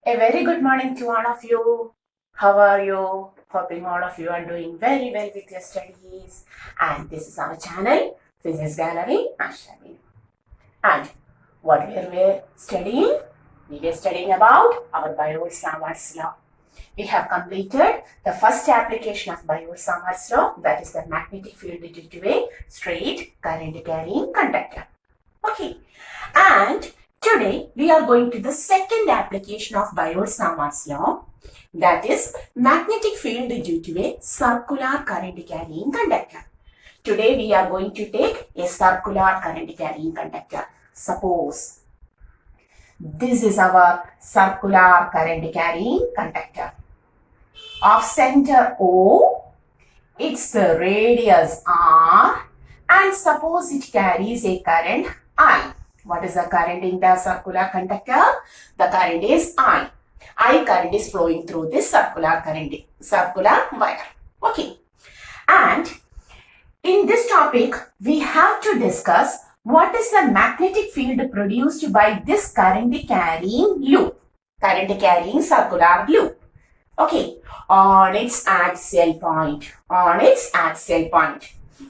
A very good morning to all of you. How are you? Hoping all of you are doing very well with your studies. And this is our channel, Physics Gallery Ashami. And what were we studying? We were studying about our Biot-Savart's law. We have completed the first application of Biot-Savart's law, that is the magnetic field due to a straight current carrying conductor. Okay, and today we are going to the second application of Biot-Savart's law, that is magnetic field due to a circular current carrying conductor. Today we are going to take a circular current carrying conductor. Suppose this is our circular current carrying conductor. Of center O, its radius R, and suppose it carries a current I. What is the current in the circular conductor? The current is I. I current is flowing through this circular wire. Okay. And in this topic, we have to discuss what is the magnetic field produced by this current carrying loop, current carrying circular loop. Okay, on its axial point,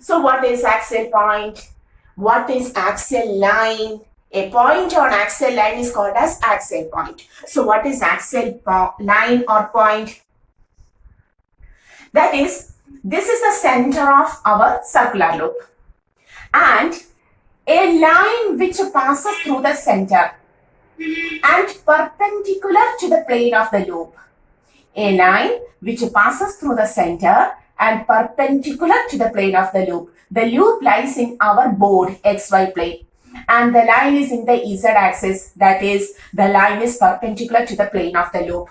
So what is axial point? What is axial line? A point on axial line is called as axial point. So what is axial line or point? That is, this is the center of our circular loop. And a line which passes through the center and perpendicular to the plane of the loop. A line which passes through the center and perpendicular to the plane of the loop. The loop lies in our board XY plane and the line is in the Z axis, that is, the line is perpendicular to the plane of the loop.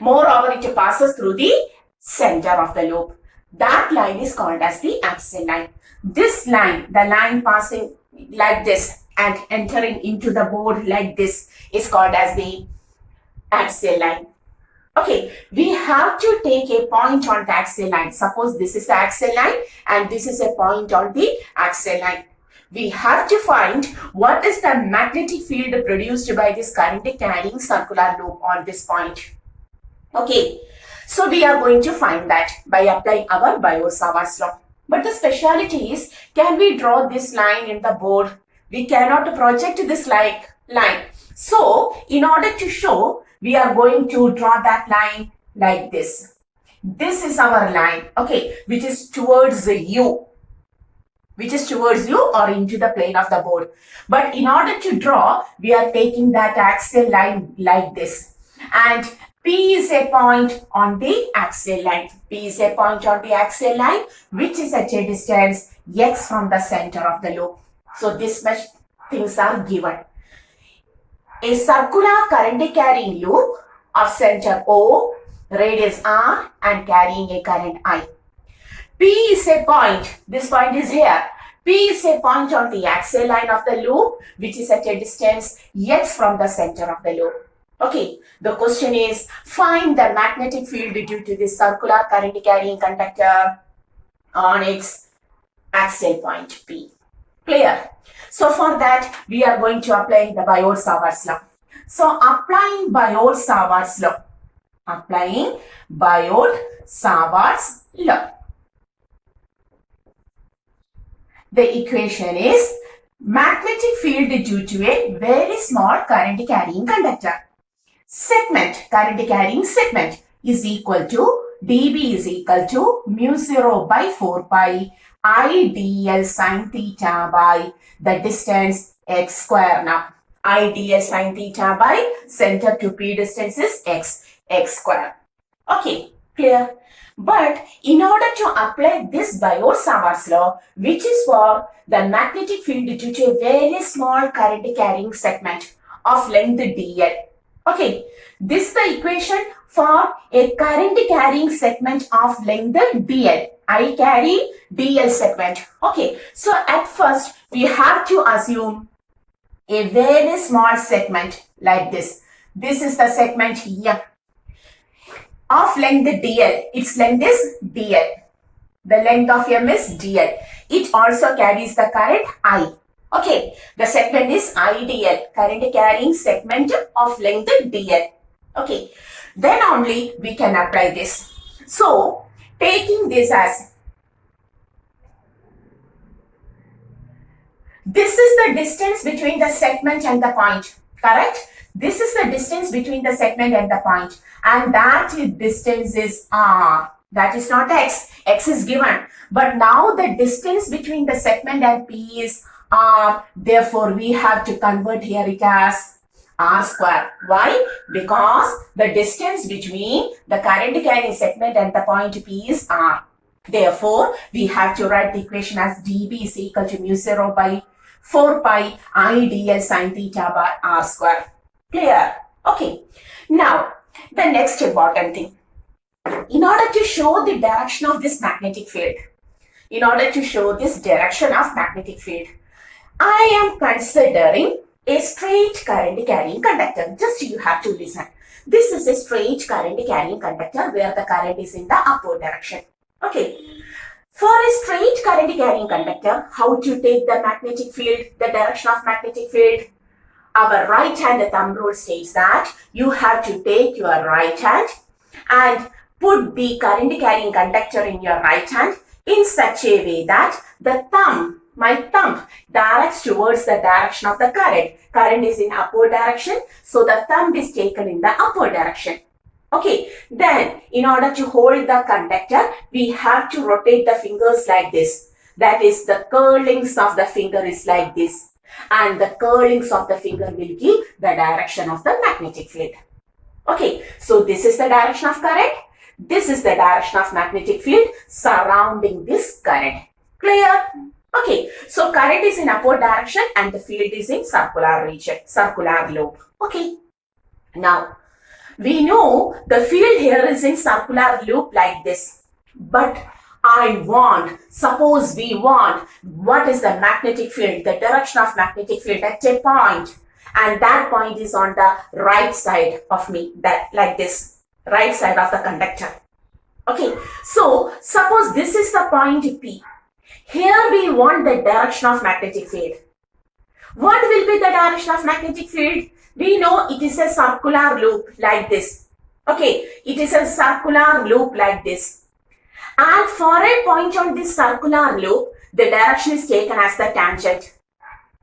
Moreover, it passes through the center of the loop. That line is called as the axial line. This line, the line passing like this and entering into the board like this, is called as the axial line. Okay, we have to take a point on the axial line. Suppose this is the axial line and this is a point on the axial line. We have to find what is the magnetic field produced by this current carrying circular loop on this point. Okay, so we are going to find that by applying our Biot-Savart's law. But the speciality is, can we draw this line in the board? We cannot project this line. So, in order to show, we are going to draw that line like this. This is our line, okay, which is towards you. Or into the plane of the board. But in order to draw, we are taking that axial line like this. And P is a point on the axial line. Which is at a distance x from the center of the loop. So this much things are given. A circular current carrying loop of center O, radius R, and carrying a current I. P is a point. This point is here. P is a point on the axial line of the loop, which is at a distance x from the center of the loop. Okay, the question is, find the magnetic field due to this circular current carrying conductor on its axial point P. Clear? So for that, we are going to apply the Biot-Savart's law. So applying Biot-Savart's law. The equation is magnetic field due to a very small current carrying conductor. Current carrying segment is equal to dB is equal to mu 0 by 4 pi I dl sin theta by the distance x square. Now I dl sin theta by center to P distance is x square. Okay, clear? But in order to apply this Biot-Savart's law, which is for the magnetic field due to a very small current carrying segment of length dl. Okay, this is the equation for a current carrying segment of length dl. I carry dl segment. Okay, so at first we have to assume a very small segment like this. This is the segment here of length dl. Its length is dl. The length of m is dl. It also carries the current I. Okay, the segment is IDL, current carrying segment of length dl. Okay, then only we can apply this. So, taking this as, this is the distance between the segment and the point, correct? This is the distance between the segment and the point, and that distance is r. That is not x. X is given. But now the distance between the segment and P is r. Therefore, we have to convert here it as r square. Why? Because the distance between the current carrying segment and the point P is r. Therefore, we have to write the equation as dB is equal to mu 0 by 4 pi I dl sin theta by r square. Clear? Okay. Now, the next important thing. In order to show the direction of this magnetic field, I am considering a straight current carrying conductor. Just you have to listen. This is a straight current carrying conductor where the current is in the upward direction. Okay. For a straight current carrying conductor, how to take the magnetic field, the direction of magnetic field? Our right hand thumb rule states that you have to take your right hand and put the current carrying conductor in your right hand in such a way that the thumb, my thumb, directs towards the direction of the current. Current is in upward direction, so the thumb is taken in the upward direction. Okay, then in order to hold the conductor, we have to rotate the fingers like this. That is, the curlings of the finger is like this. And the curlings of the finger will give the direction of the magnetic field. Okay, so this is the direction of current. This is the direction of magnetic field surrounding this current. Clear? Okay, so current is in upward direction and the field is in circular region, circular loop. Okay, now we know the field here is in circular loop like this. But suppose we want, what is the magnetic field, the direction of magnetic field at a point. And that point is on the right side of me, that like this, right side of the conductor. Okay, so suppose this is the point P. Here we want the direction of magnetic field. What will be the direction of magnetic field? We know it is a circular loop like this. Okay, it is a circular loop like this. And for a point on this circular loop, the direction is taken as the tangent.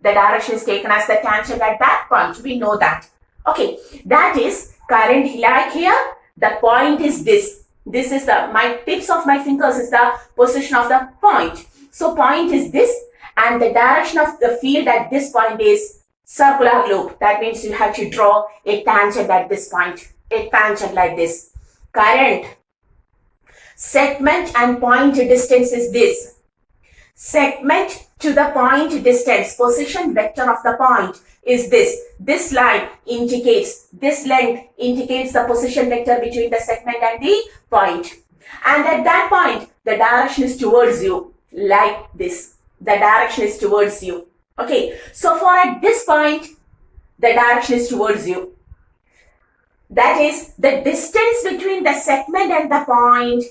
The direction is taken as the tangent at that point. We know that. Okay, that is current like here. The point is this. This is my tips of my fingers is the position of the point. So point is this, and the direction of the field at this point is circular loop. That means you have to draw a tangent at this point. A tangent like this. Current, segment and point distance is this. Segment to the point distance, position vector of the point is this. This line indicates, this length indicates the position vector between the segment and the point. And at that point, the direction is towards you, like this. The direction is towards you. Okay, so for at this point, the direction is towards you. That is, the distance between the segment and the point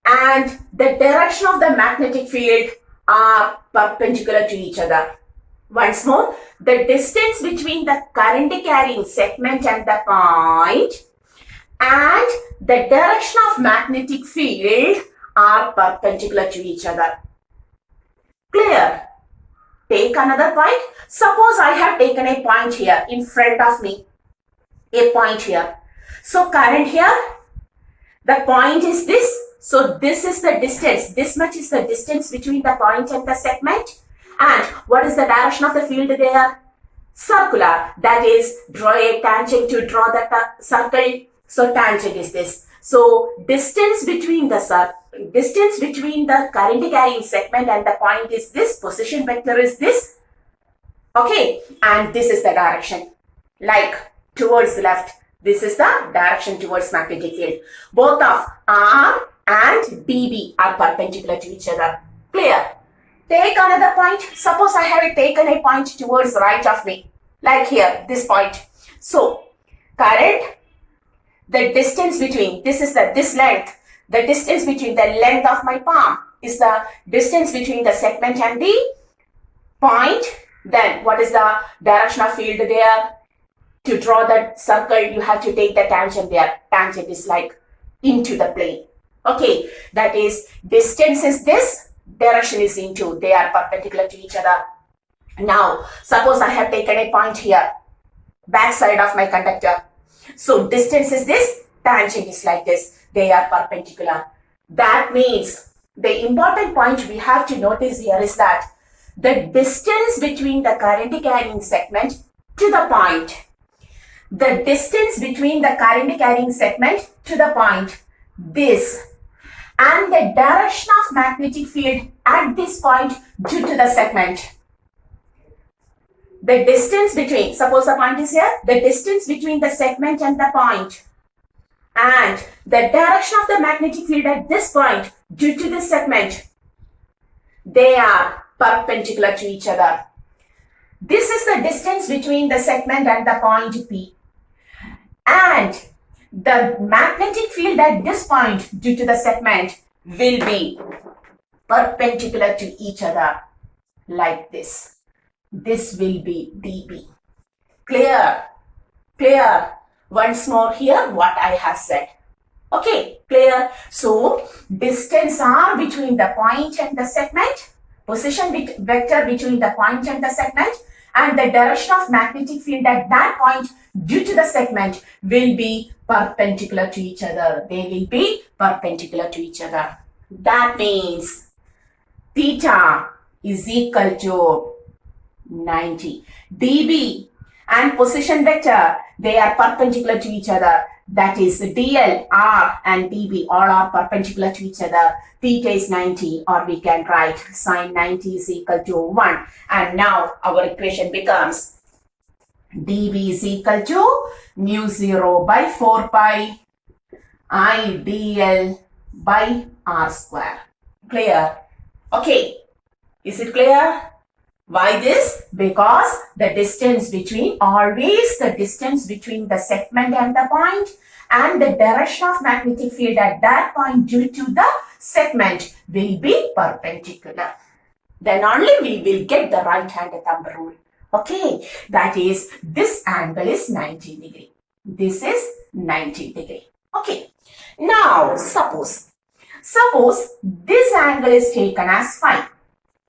and the direction of the magnetic field are perpendicular to each other. Once more, the distance between the current carrying segment and the point and the direction of magnetic field are perpendicular to each other. Clear? Take another point. Suppose I have taken a point here in front of me. A point here. So current here, the point is this. So this is the distance. This much is the distance between the point and the segment. And what is the direction of the field there? Circular. That is, draw a tangent to draw the circle. So tangent is this. So distance between the current carrying segment and the point is this. Position vector is this. Okay. And this is the direction. Like towards the left. This is the direction towards magnetic field. Both of R and dB are perpendicular to each other. Clear? Take another point. Suppose I have taken a point towards right of me. Like here, this point. So, current, the distance between, this length. The distance between the length of my palm is the distance between the segment and the point. Then, what is the direction of field there? to draw that circle, you have to take the tangent there. Tangent is like into the plane. Okay, that is, distance is this, direction is into, they are perpendicular to each other. Now, suppose I have taken a point here, back side of my conductor. So, distance is this, tangent is like this, they are perpendicular. That means, the important point we have to notice here is that the distance between the current carrying segment to the point, the distance between the current carrying segment to the point, this, and the direction of magnetic field at this point due to the segment. The distance between, suppose the point is here, the distance between the segment and the point, and the direction of the magnetic field at this point due to this segment, they are perpendicular to each other. This is the distance between the segment and the point P. And the magnetic field at this point due to the segment will be perpendicular to each other like this. This will be dB. Clear? Clear? Once more here what I have said. Okay, clear? So, distance R between the point and the segment, position vector between the point and the segment, and the direction of magnetic field at that point due to the segment will be perpendicular to each other. They will be perpendicular to each other. That means theta is equal to 90. dB and position vector, they are perpendicular to each other. That is dl, r and dB all are perpendicular to each other. Theta is 90, or we can write sine 90 is equal to 1. And now our equation becomes dB is equal to mu 0 by 4 pi I dl by r square. Clear? Okay. Is it clear? Why this? Because the distance between, always the distance between the segment and the point, and the direction of magnetic field at that point due to the segment will be perpendicular. Then only we will get the right hand thumb rule. Okay, that is, this angle is 90 degree. This is 90 degree. Okay, now suppose this angle is taken as phi.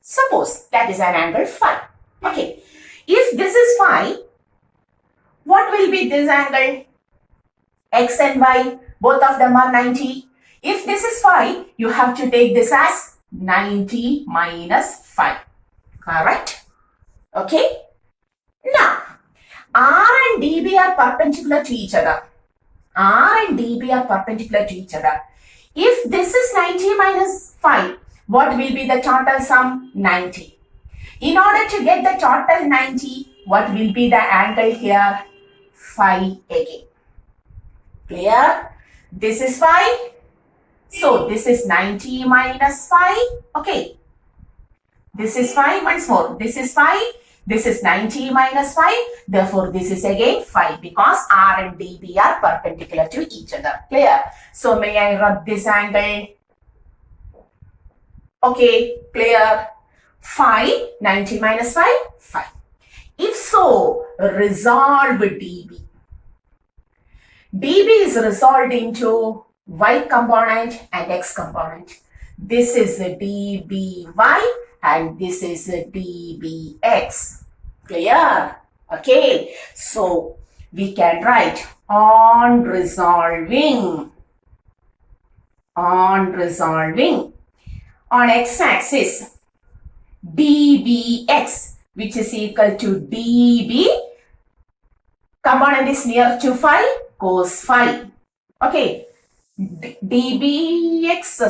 Suppose that is an angle phi. Okay, if this is phi, what will be this angle? X and Y, both of them are 90. If this is phi, you have to take this as 90 minus phi. Correct? Okay. Now, R and dB are perpendicular to each other. R and dB are perpendicular to each other. If this is 90 minus phi, what will be the total sum? 90. In order to get the total 90, what will be the angle here? Phi again. Clear? This is phi. So, this is 90 minus phi. Okay. This is phi. Once more. This is phi. This is 90 minus phi. Therefore, this is again phi because R and dB are perpendicular to each other. Clear? So, may I rub this angle? Okay, clear. Phi, 90 minus phi, phi. If so, resolve dB. dB is resolved into y component and x component. This is a dby and this is a dbx. Clear? Okay, so we can write on resolving on x-axis dbx, which is equal to db, component is near to phi, cos phi. Okay, dbx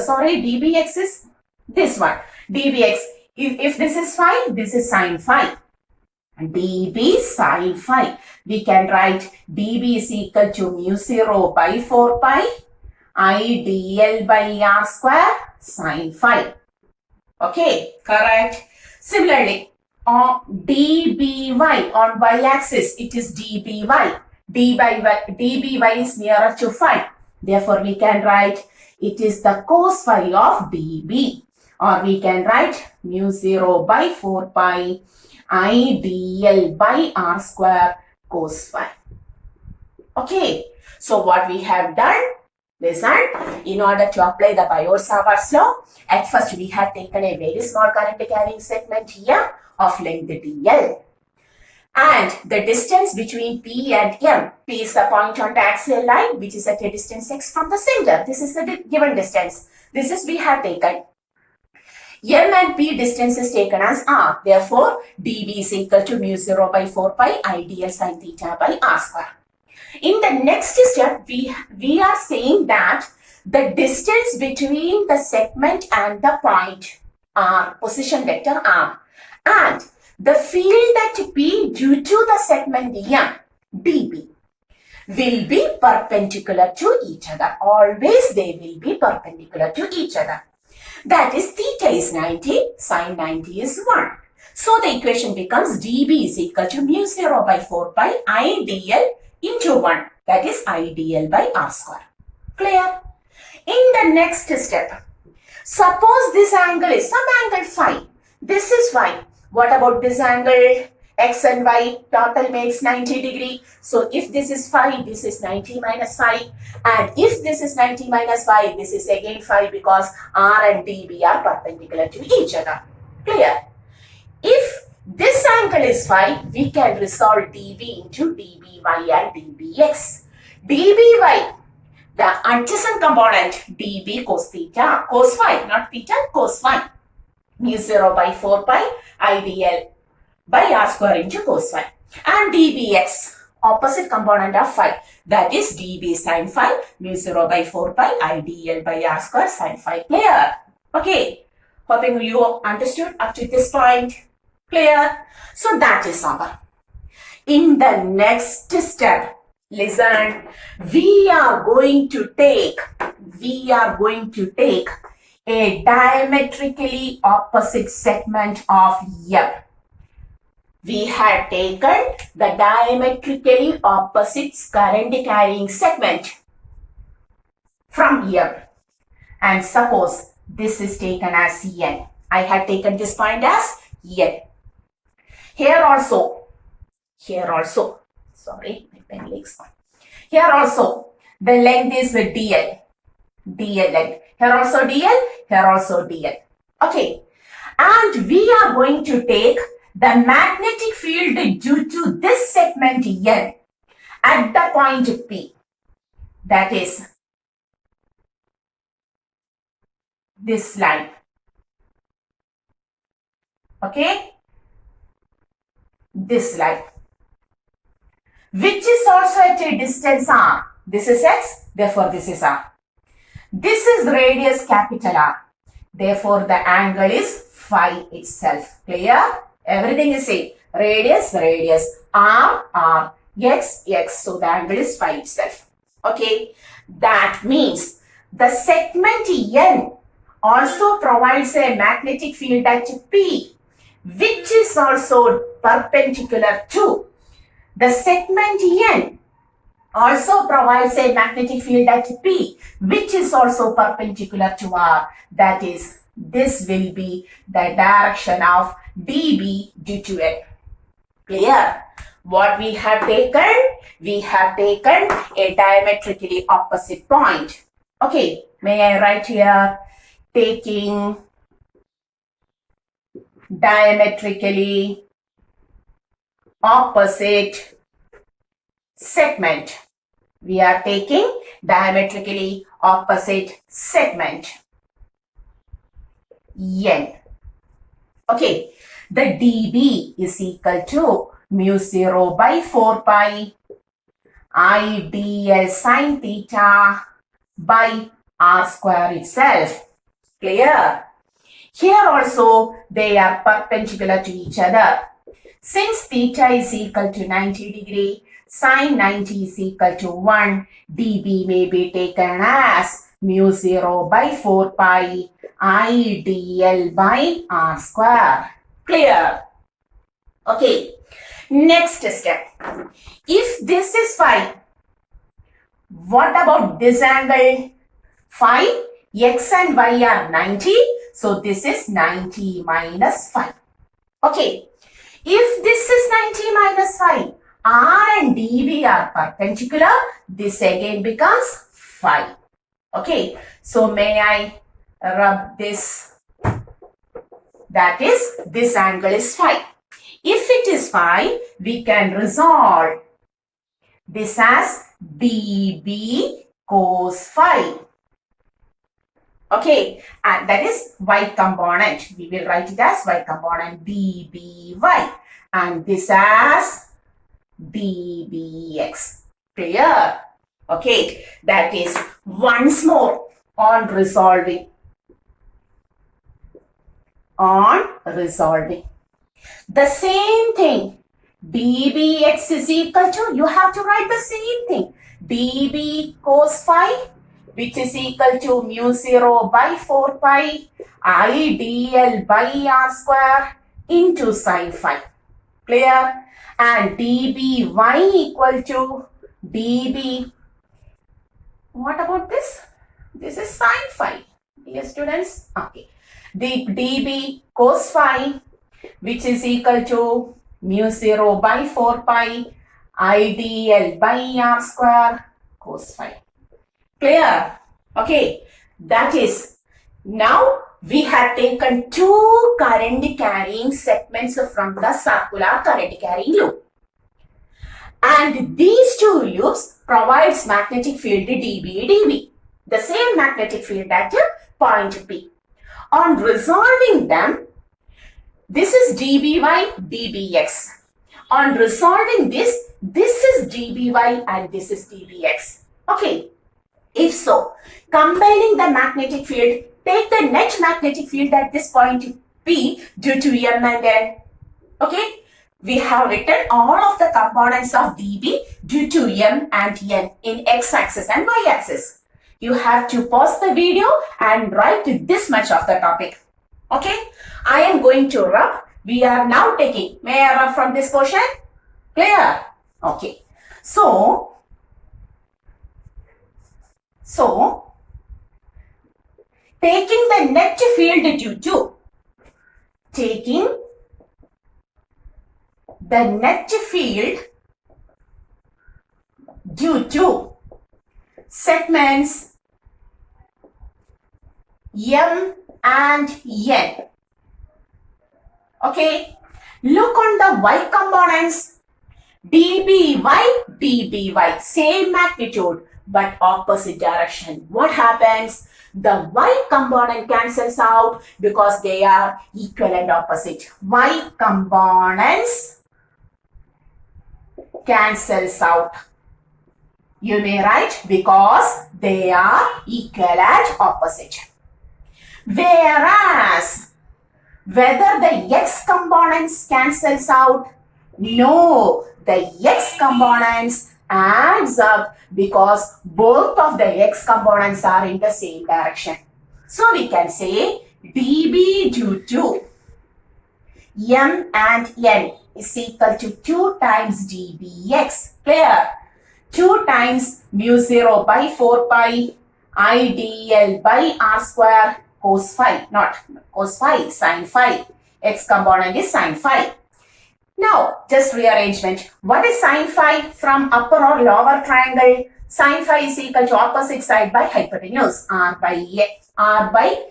is this one, dbx. If this is phi, this is sin phi. dB sin phi. We can write dB is equal to mu 0 by 4 pi I dl by r square sin phi. Okay, correct. Similarly, on dby on y-axis, it is dby. dby is nearer to phi. Therefore, we can write it is the cos phi of db. Or we can write mu 0 by 4 pi I dl by r square cos phi. Okay, so what we have done, listen, in order to apply the Biot-Savart's law, at first we have taken a very small current carrying segment here of length dl. And the distance between P and M, P is the point on the axial line which is at a distance x from the center. This is the given distance. This is we have taken. M and P distance is taken as R. Therefore, dV is equal to mu 0 by 4 pi I dl sin theta by R square. In the next step, we are saying that the distance between the segment and the point R, position vector R, and the field at P due to the segment M, dB, will be perpendicular to each other. Always they will be perpendicular to each other. That is, theta is 90, sine 90 is 1. So the equation becomes dB is equal to mu 0 by 4 pi I dl into 1. That is I dl by R square. Clear? In the next step, suppose this angle is some angle phi. This is phi. What about this angle? X and Y total makes 90 degree. So if this is phi, this is 90 minus phi. And if this is 90 minus phi, this is again phi because R and dB are perpendicular to each other. Clear? If this angle is phi, we can resolve dV into dBy and dBx. dBy, the adjacent component, dB cos theta, cos phi, not theta, cos phi. Mu 0 by 4 pi I dl by R square into cos phi. And dBx, opposite component of phi, that is dB sin phi, mu 0 by 4 pi I dl by R square sin phi. Clear? Okay. Hoping you understood up to this point. Clear? So that is all. In the next step, listen, we are going to take a diametrically opposite segment of M. We had taken the diametrically opposite current carrying segment from M. And suppose this is taken as N. I have taken this point as N. Here also, sorry, my pen leaks. Here also, the length is the dl length. Here also dl, here also dl. Okay, and we are going to take the magnetic field due to this segment N at the point P. That is this line. Okay, this line, which is also at a distance R. This is x, therefore this is R. This is radius capital R. Therefore the angle is phi itself. Clear? Everything is same. Radius, R, x. So the angle is phi itself. Okay. That means the segment N also provides a magnetic field at P, which is also perpendicular to the segment N. Also provides a magnetic field at P, which is also perpendicular to R. That is, this will be the direction of dB due to N. Clear? What we have taken? We have taken a diametrically opposite point. Okay, may I write here? Taking diametrically opposite segment. We are taking diametrically opposite segment N. Okay, the dB is equal to mu 0 by 4 pi I dl sin theta by R square itself. Clear? Here also they are perpendicular to each other. Since theta is equal to 90 degree, sin 90 is equal to 1, dB may be taken as mu 0 by 4 pi I dl by R square. Clear? Okay. Next step. If this is phi, what about this angle? Phi, x and y are 90. So this is 90 minus phi. Okay. If this is 90 minus phi, R and DB are perpendicular, this again becomes phi. Okay, so may I rub this? That is, this angle is phi. If it is phi, we can resolve this as dB cos phi. Okay, and that is y component. We will write it as y component dby, and this as dbx. Clear? Okay, that is once more on resolving. The same thing, dbx is equal to, you have to write the same thing, db cos phi, which is equal to mu 0 by 4 pi I dl by r square into sin phi. Clear? And dby equal to db. What about this? This is sin phi. Dear students, okay. The db cos phi, which is equal to mu 0 by 4 pi I dl by r square cos phi. Clear? Okay, that is, now we have taken two current carrying segments from the circular current carrying loop. And these two loops provides magnetic field dB, the same magnetic field at point P. On resolving them, this is dby, dbx. On resolving this is dby and this is dbx. Okay. If so, combining the magnetic field, take the net magnetic field at this point P due to M and N. Okay, we have written all of the components of dB due to M and N in x-axis and y-axis. You have to pause the video and write this much of the topic. Okay, I am going to rub. We are now taking, may I rub from this portion? Clear? Okay, so taking the net field due to segments M and N. Okay, look on the y components, dby, same magnitude but opposite direction. What happens? The y component cancels out because they are equal and opposite. Y components cancels out. You may write because they are equal and opposite. Whereas, whether the x components cancels out, no, the x components adds up because both of the x components are in the same direction. So we can say dB due to M and N is equal to 2 times dBx. Clear? 2 times mu 0 by 4 pi I dl by r square cos phi, not cos phi, sin phi. X component is sin phi. Now, just rearrangement. What is sin phi from upper or lower triangle? Sin phi is equal to opposite side by hypotenuse. R by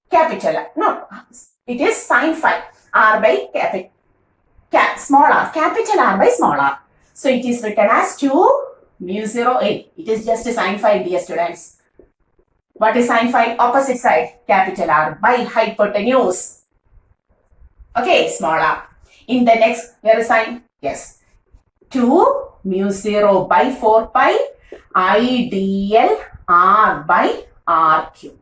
capital R. No, it is sin phi. R by small r. Capital R by small r. So, it is written as 2 mu 0 a. It is just a sin phi, dear students. What is sin phi? Opposite side, capital R by hypotenuse. Okay, small r. In the next, where is sign? Yes. 2 mu 0 by 4 pi I dl r by r cube.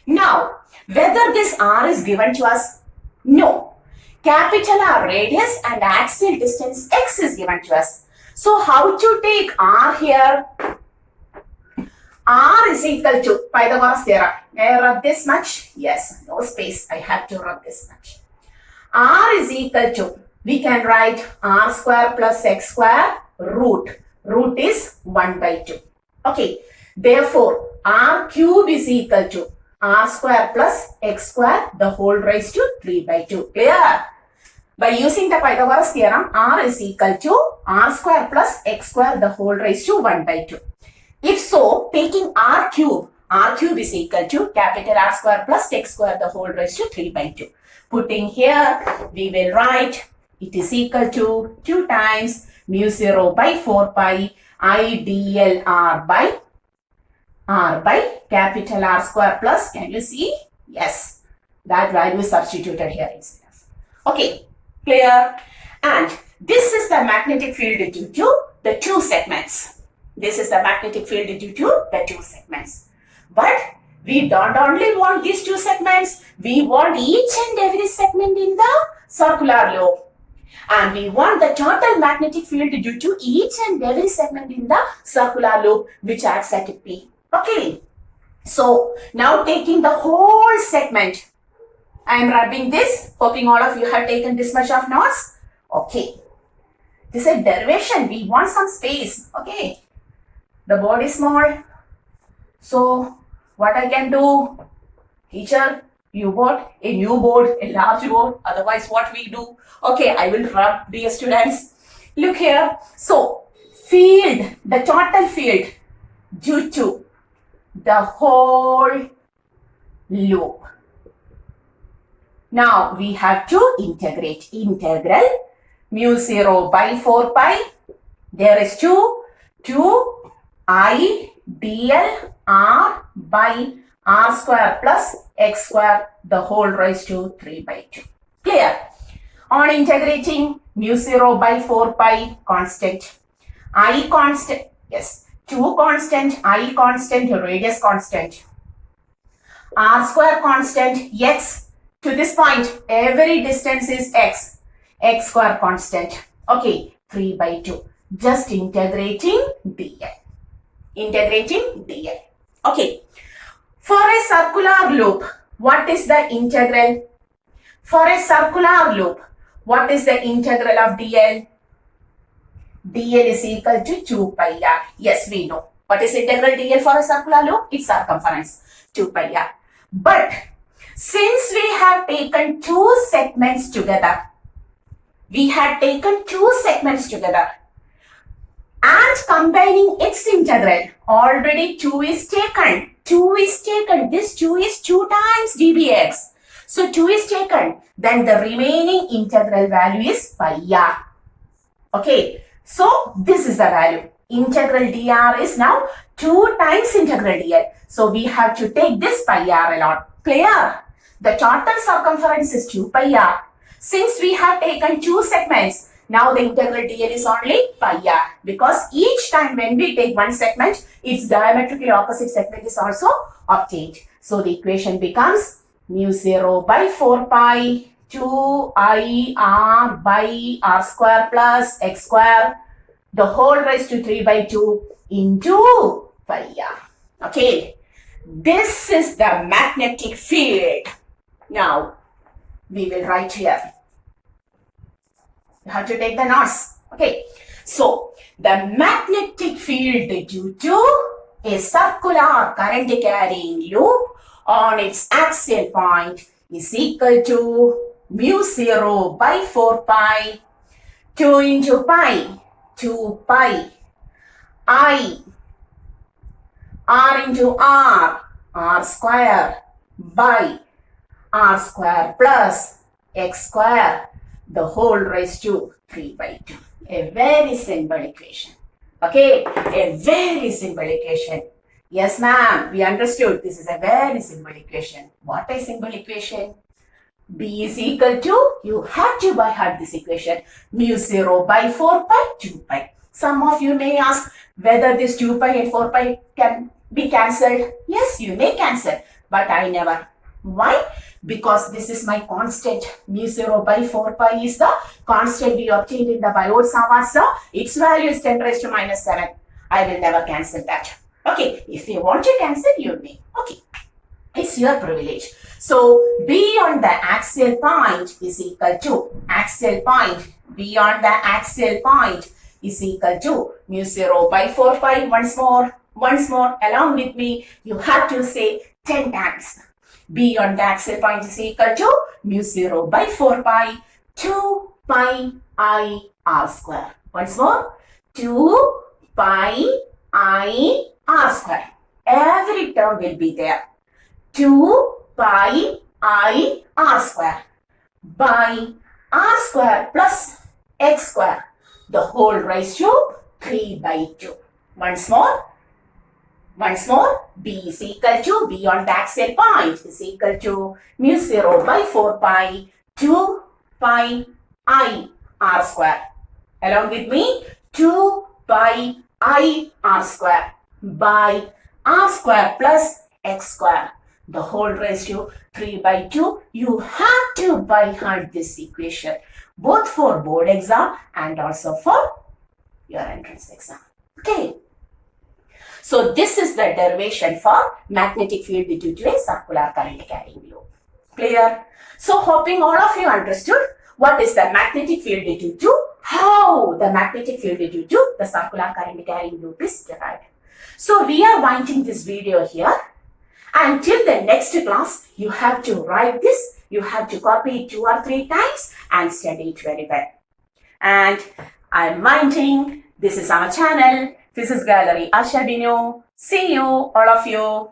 Now, whether this r is given to us? No. Capital R radius and axial distance x is given to us. So, how to take r here? R is equal to Pythagoras theorem. May I rub this much? Yes, no space. I have to rub this much. R is equal to, we can write r square plus x square root. Root is 1 by 2. Okay. Therefore, r cube is equal to r square plus x square the whole raised to 3 by 2. Clear? By using the Pythagoras theorem, r is equal to r square plus x square the whole raised to 1 by 2. If so, taking r cube is equal to capital R square plus x square the whole raised to 3 by 2. Putting here, we will write it is equal to 2 times mu 0 by 4 pi I dl r by capital R square plus, can you see? Yes, that value is substituted here instead. Okay, clear? And this is the magnetic field due to the two segments. This is the magnetic field due to the two segments. But we don't only want these two segments, we want each and every segment in the circular loop. And we want the total magnetic field due to each and every segment in the circular loop which acts at P. Okay. So now taking the whole segment, I am rubbing this, hoping all of you have taken this much of notes. Okay. This is derivation. We want some space. Okay. The board is small. So what I can do? Teacher, you bought a new board, a large board. Otherwise, what we do? Okay, I will rub, dear students. Look here. So, field, the total field due to the whole loop. Now, we have to integrate. Integral mu 0 by 4 pi. There is 2 I dl r by r square plus x square the whole raised to 3 by 2. Clear? On integrating mu 0 by 4 pi constant, I constant, yes, 2 constant, I constant, radius constant, r square constant, x, to this point, every distance is x square constant. Okay, 3 by 2. Just integrating dl. Integrating dl. Okay. For a circular loop, what is the integral? For a circular loop, what is the integral of dl? dl is equal to 2 pi r. Yes, we know. What is integral dl for a circular loop? Its circumference, 2 pi r. But since we have taken two segments together, and combining its integral, already 2 is taken. 2 is taken. This 2 is 2 times dbx. So 2 is taken. Then the remaining integral value is pi r. Okay. So this is the value. Integral dr is now 2 times integral dl. So we have to take this pi r alone. Clear? The total circumference is 2 pi r. Since we have taken two segments, now the integral dl is only pi r, because each time when we take one segment, its diametrically opposite segment is also obtained. So the equation becomes mu 0 by 4 pi 2 I r by r square plus x square the whole raised to 3 by 2 into pi r. Okay, this is the magnetic field. Now we will write here. You have to take the notes. Okay. So, the magnetic field due to a circular current carrying loop on its axial point is equal to mu 0 by 4 pi 2 into pi 2 pi I r into r square by r square plus x square the whole raised to 3 by 2. A very simple equation. Okay, a very simple equation. Yes, ma'am, we understood. This is a very simple equation. What a simple equation. B is equal to, you have to by heart this equation, mu 0 by 4 pi 2 pi. Some of you may ask whether this 2 pi and 4 pi can be cancelled. Yes, you may cancel, but I never. Why? Because this is my constant. Mu 0 by 4 pi is the constant we obtained in the Biot-Savart law. Its value is 10 raised to minus 7. I will never cancel that. Okay, if you want to cancel, you may. Okay, it's your privilege. So, B on the axial point is equal to, axial point, B on the axial point is equal to mu 0 by 4 pi. Once more, along with me, you have to say 10 times. B on the axial point is equal to mu 0 by 4 pi 2 pi I r square. Once more, 2 pi I r square. Every term will be there. 2 pi I r square by r square plus x square, the whole raised to 3 by 2. Once more, b is equal to, b on the axial point is equal to mu 0 by 4 pi 2 pi I r square. Along with me, 2 pi I r square by r square plus x square, the whole raised to 3 by 2. You have to by heart this equation, both for board exam and also for your entrance exam. Okay. So this is the derivation for magnetic field due to a circular current carrying loop. Clear? So hoping all of you understood what is the magnetic field due to, how the magnetic field due to the circular current carrying loop is derived. So we are winding this video here. Until the next class, you have to write this, you have to copy it 2 or 3 times and study it very well. And I'm winding. This is our channel, Physics Gallery Asha Binu. See you, all of you.